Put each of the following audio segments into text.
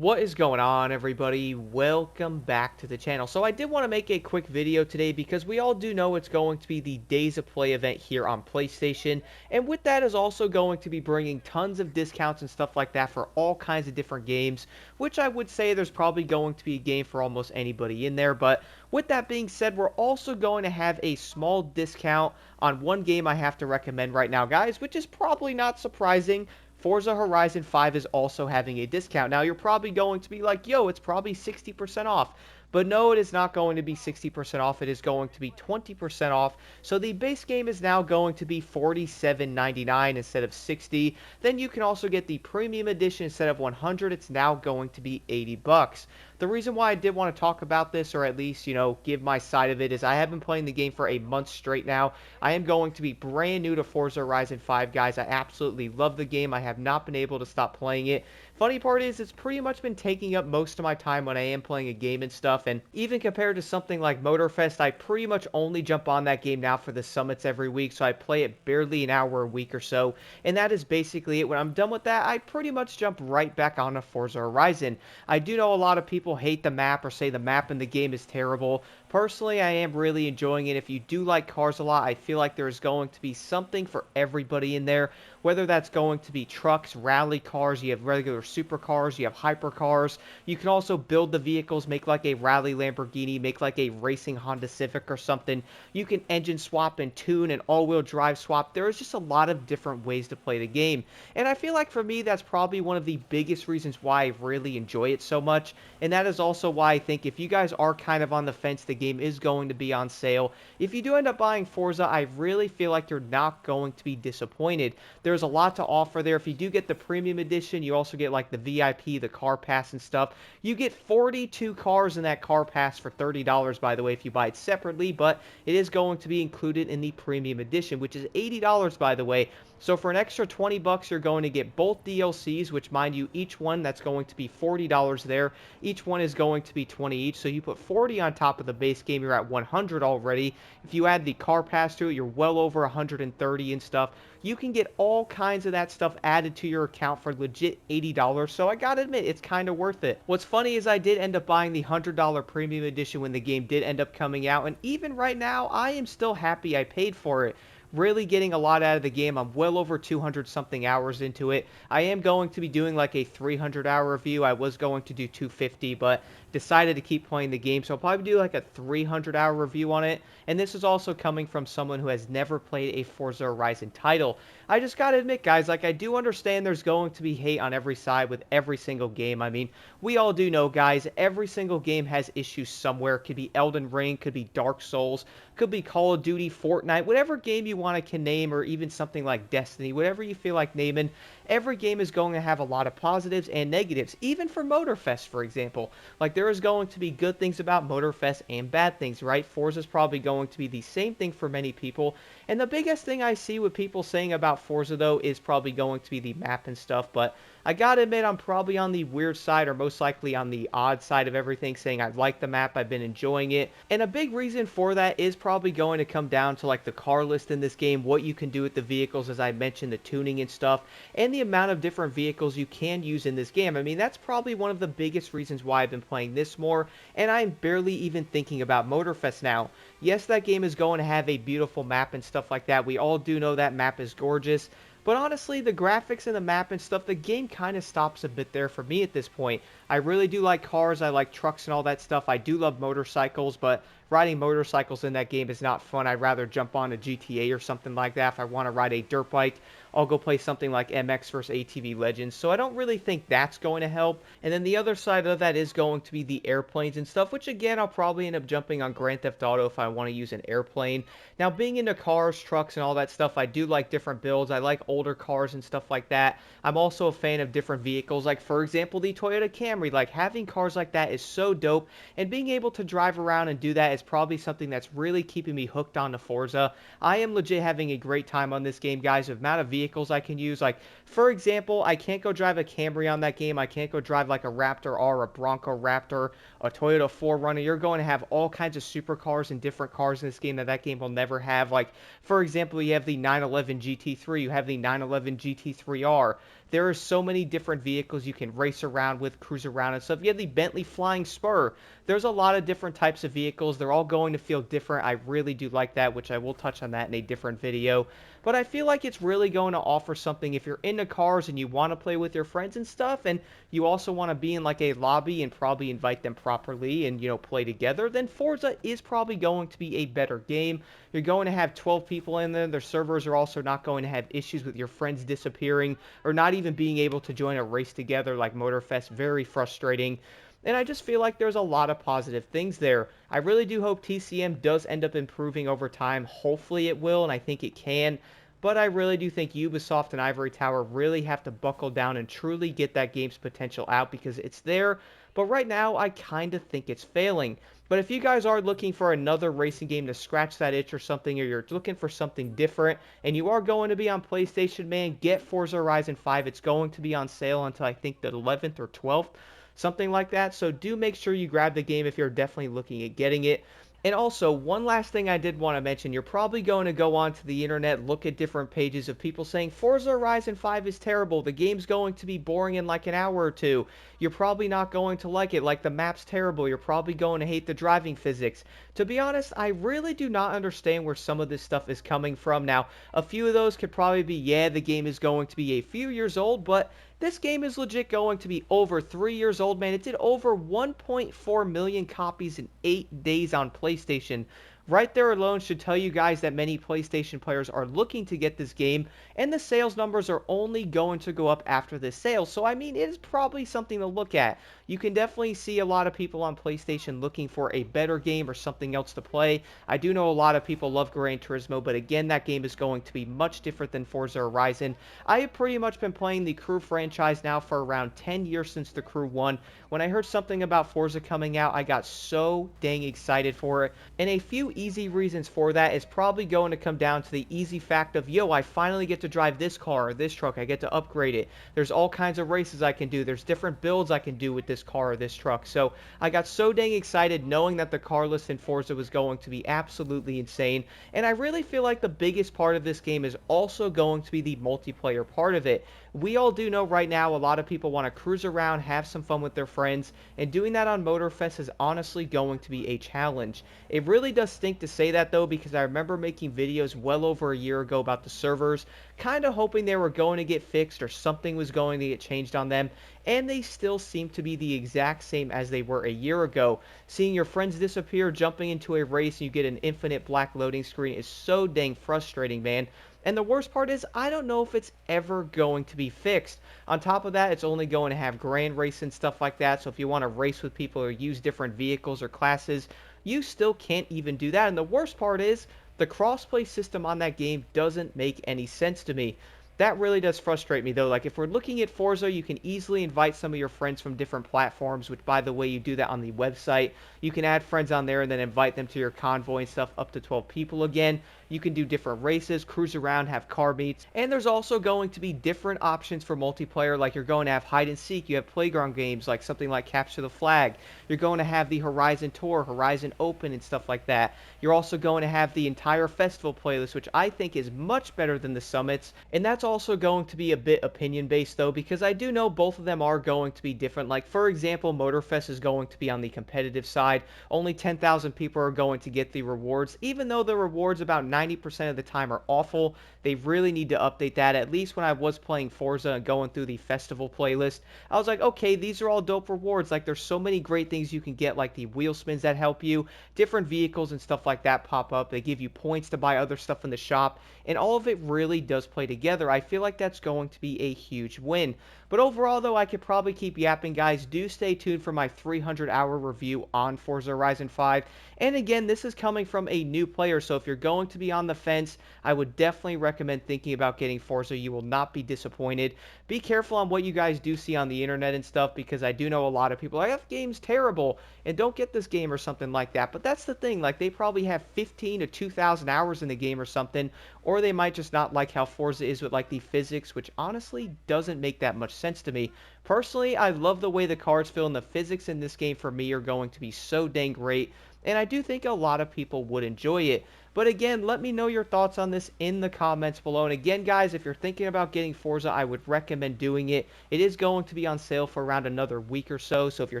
What is going on, everybody? Welcome back to the channel. So I did want to make a quick video today because we all do know it's going to be the Days of Play event here on PlayStation, and with that is also going to be bringing tons of discounts and stuff like that for all kinds of different games, which I would say there's probably going to be a game for almost anybody in there. But with that being said, we're also going to have a small discount on one game I have to recommend right now, guys, which is probably not surprising. Forza Horizon 5 is also having a discount. Now, you're probably going to be like, yo, it's probably 60% off. But no, it is not going to be 60% off. It is going to be 20% off. So the base game is now going to be $47.99 instead of 60. Then you can also get the premium edition instead of 100. It's now going to be 80 bucks. The reason why I did want to talk about this, or at least, give my side of it, is I have been playing the game for a month straight now. I am going to be brand new to Forza Horizon 5, guys. I absolutely love the game. I have not been able to stop playing it. Funny part is, it's pretty much been taking up most of my time when I am playing a game and stuff, and even compared to something like Motorfest, I pretty much only jump on that game now for the summits every week, so I play it barely an hour a week or so, and that is basically it. When I'm done with that, I pretty much jump right back onto Forza Horizon. I do know a lot of people hate the map or say the map in the game is terrible. Personally, I am really enjoying it. If you do like cars a lot, I feel like there's going to be something for everybody in there, whether that's going to be trucks, rally cars, you have regular supercars, you have hypercars. You can also build the vehicles, make like a rally Lamborghini, make like a racing Honda Civic or something. You can engine swap and tune and all-wheel drive swap. There is just a lot of different ways to play the game. And I feel like for me, that's probably one of the biggest reasons why I really enjoy it so much. And that is also why I think if you guys are kind of on the fence, the game is going to be on sale. If you do end up buying Forza, I really feel like you're not going to be disappointed. There's a lot to offer there. If you do get the premium edition, you also get like the VIP, the car pass and stuff. You get 42 cars in that car pass for $30, by the way, if you buy it separately, but it is going to be included in the premium edition, which is $80, by the way. So for an extra 20 bucks, you're going to get both DLCs, which, mind you, each one that's going to be $40 there. Each one is going to be 20 each. So you put 40 on top of the base game, you're at 100 already. If you add the car pass to it, you're well over 130 and stuff. You can get all kinds of that stuff added to your account for legit $80, so I gotta admit, it's kind of worth it. What's funny is I did end up buying the $100 premium edition when the game did end up coming out, and even right now, I am still happy I paid for it. Really getting a lot out of the game. I'm well over 200 something hours into it. I am going to be doing like a 300-hour review. I was going to do 250, but decided to keep playing the game, so I'll probably do like a 300-hour review on it. And this is also coming from someone who has never played a Forza Horizon title. I just gotta admit, guys, like, I do understand there's going to be hate on every side with every single game. I mean, we all do know, guys, every single game has issues somewhere. It could be Elden Ring, could be Dark Souls, could be Call of Duty, Fortnite, whatever game you want to name, or even something like Destiny, whatever you feel like naming. Every game is going to have a lot of positives and negatives, even for Motorfest, for example. Like, there is going to be good things about Motorfest and bad things, right? Forza is probably going to be the same thing for many people. And the biggest thing I see with people saying about Forza, though, is probably going to be the map and stuff. But I gotta admit, I'm probably on the weird side, or most likely on the odd side of everything, saying I like the map, I've been enjoying it. And a big reason for that is probably going to come down to like the car list in this game, what you can do with the vehicles, as I mentioned, the tuning and stuff, and the amount of different vehicles you can use in this game. I mean, that's probably one of the biggest reasons why I've been playing this more, and I'm barely even thinking about Motorfest now. Yes, that game is going to have a beautiful map and stuff like that. We all do know that map is gorgeous. But honestly, the graphics and the map and stuff, the game kind of stops a bit there for me at this point. I really do like cars, I like trucks and all that stuff. I do love motorcycles, but riding motorcycles in that game is not fun. I'd rather jump on a GTA or something like that. If I want to ride a dirt bike, I'll go play something like MX vs ATV Legends. So I don't really think that's going to help. And then the other side of that is going to be the airplanes and stuff, which again, I'll probably end up jumping on Grand Theft Auto if I want to use an airplane. Now, being into cars, trucks, and all that stuff, I do like different builds. I like older cars and stuff like that. I'm also a fan of different vehicles, like, for example, the Toyota Camry. Like, having cars like that is so dope, and being able to drive around and do that is is probably something that's really keeping me hooked onto Forza. I am legit having a great time on this game, guys. The amount of vehicles I can use, like, for example, I can't go drive a Camry on that game. I can't go drive like a Raptor R, a Bronco Raptor, a Toyota 4Runner. You're going to have all kinds of supercars and different cars in this game that game will never have. Like, for example, you have the 911 GT3, you have the 911 GT3R. There are so many different vehicles you can race around with, cruise around and stuff. You have the Bentley Flying Spur. There's a lot of different types of vehicles. They're all going to feel different. I really do like that, which I will touch on that in a different video. But I feel like it's really going to offer something if you're into cars and you want to play with your friends and stuff, and you also want to be in like a lobby and probably invite them properly and, play together, then Forza is probably going to be a better game. You're going to have 12 people in there. Their servers are also not going to have issues with your friends disappearing or not even being able to join a race together like Motorfest. Very frustrating. And I just feel like there's a lot of positive things there. I really do hope TCM does end up improving over time. Hopefully it will, and I think it can. But I really do think Ubisoft and Ivory Tower really have to buckle down and truly get that game's potential out because it's there. But right now, I kind of think it's failing. But if you guys are looking for another racing game to scratch that itch or something, or you're looking for something different, and you are going to be on PlayStation, man, get Forza Horizon 5. It's going to be on sale until I think the 11th or 12th. Something like that. So do make sure you grab the game if you're definitely looking at getting it. And also, one last thing I did want to mention, you're probably going to go onto the internet, look at different pages of people saying, Forza Horizon 5 is terrible, the game's going to be boring in like an hour or two, you're probably not going to like it, like the map's terrible, you're probably going to hate the driving physics. To be honest, I really do not understand where some of this stuff is coming from. Now, a few of those could probably be, yeah, the game is going to be a few years old, but this game is legit going to be over 3 years old, man. It did over 1.4 million copies in 8 days on PlayStation. Right there alone should tell you guys that many PlayStation players are looking to get this game, and the sales numbers are only going to go up after this sale. So, I mean, it is probably something to look at. You can definitely see a lot of people on PlayStation looking for a better game or something else to play. I do know a lot of people love Gran Turismo, but again, that game is going to be much different than Forza Horizon. I have pretty much been playing the Crew franchise now for around 10 years since the Crew 1. When I heard something about Forza coming out, I got so dang excited for it, and a few easy reasons for that is probably going to come down to the easy fact of, yo, I finally get to drive this car or this truck. I get to upgrade it. There's all kinds of races I can do. There's different builds I can do with this car or this truck. So I got so dang excited knowing that the car list in Forza was going to be absolutely insane. And I really feel like the biggest part of this game is also going to be the multiplayer part of it. We all do know right now a lot of people want to cruise around, have some fun with their friends, and doing that on Motorfest is honestly going to be a challenge. It really does stink to say that though, because I remember making videos well over a year ago about the servers, kind of hoping they were going to get fixed or something was going to get changed on them, and they still seem to be the exact same as they were a year ago. Seeing your friends disappear, jumping into a race, and you get an infinite black loading screen is so dang frustrating, man. And the worst part is, I don't know if it's ever going to be fixed. On top of that, it's only going to have grand race and stuff like that, so if you want to race with people or use different vehicles or classes, you still can't even do that. And the worst part is, the crossplay system on that game doesn't make any sense to me. That really does frustrate me, though. Like, if we're looking at Forza, you can easily invite some of your friends from different platforms, which, by the way, you do that on the website. You can add friends on there and then invite them to your convoy and stuff, up to 12 people again. You can do different races, cruise around, have car meets, and there's also going to be different options for multiplayer, like you're going to have hide and seek, you have playground games like something like Capture the Flag, you're going to have the Horizon Tour, Horizon Open, and stuff like that. You're also going to have the entire festival playlist, which I think is much better than the summits, and that's also going to be a bit opinion based though, because I do know both of them are going to be different. Like, for example, Motorfest is going to be on the competitive side. Only 10,000 people are going to get the rewards, even though the rewards about 90% of the time are awful. They really need to update that. At least when I was playing Forza and going through the festival playlist, I was like, okay, these are all dope rewards. Like, there's so many great things you can get, like the wheel spins that help you, different vehicles and stuff like that pop up. They give you points to buy other stuff in the shop, and all of it really does play together. I I feel like that's going to be a huge win. But overall, though, I could probably keep yapping, guys. Do stay tuned for my 300-hour review on Forza Horizon 5. And again, this is coming from a new player, so if you're going to be on the fence, I would definitely recommend thinking about getting Forza. You will not be disappointed. Be careful on what you guys do see on the internet and stuff, because I do know a lot of people are like, that game's terrible, and don't get this game or something like that. But that's the thing, like, they probably have 15 to 2,000 hours in the game or something, or they might just not like how Forza is with, like, the physics, which honestly doesn't make that much sense to me. Personally, I love the way the cars feel, and the physics in this game for me are going to be so dang great, and I do think a lot of people would enjoy it. But again, let me know your thoughts on this in the comments below. And again, guys, if you're thinking about getting Forza, I would recommend doing it. It is going to be on sale for around another week or so, so if you're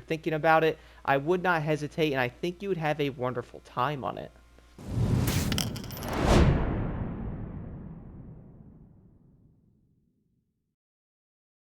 thinking about it, I would not hesitate, and I think you would have a wonderful time on it.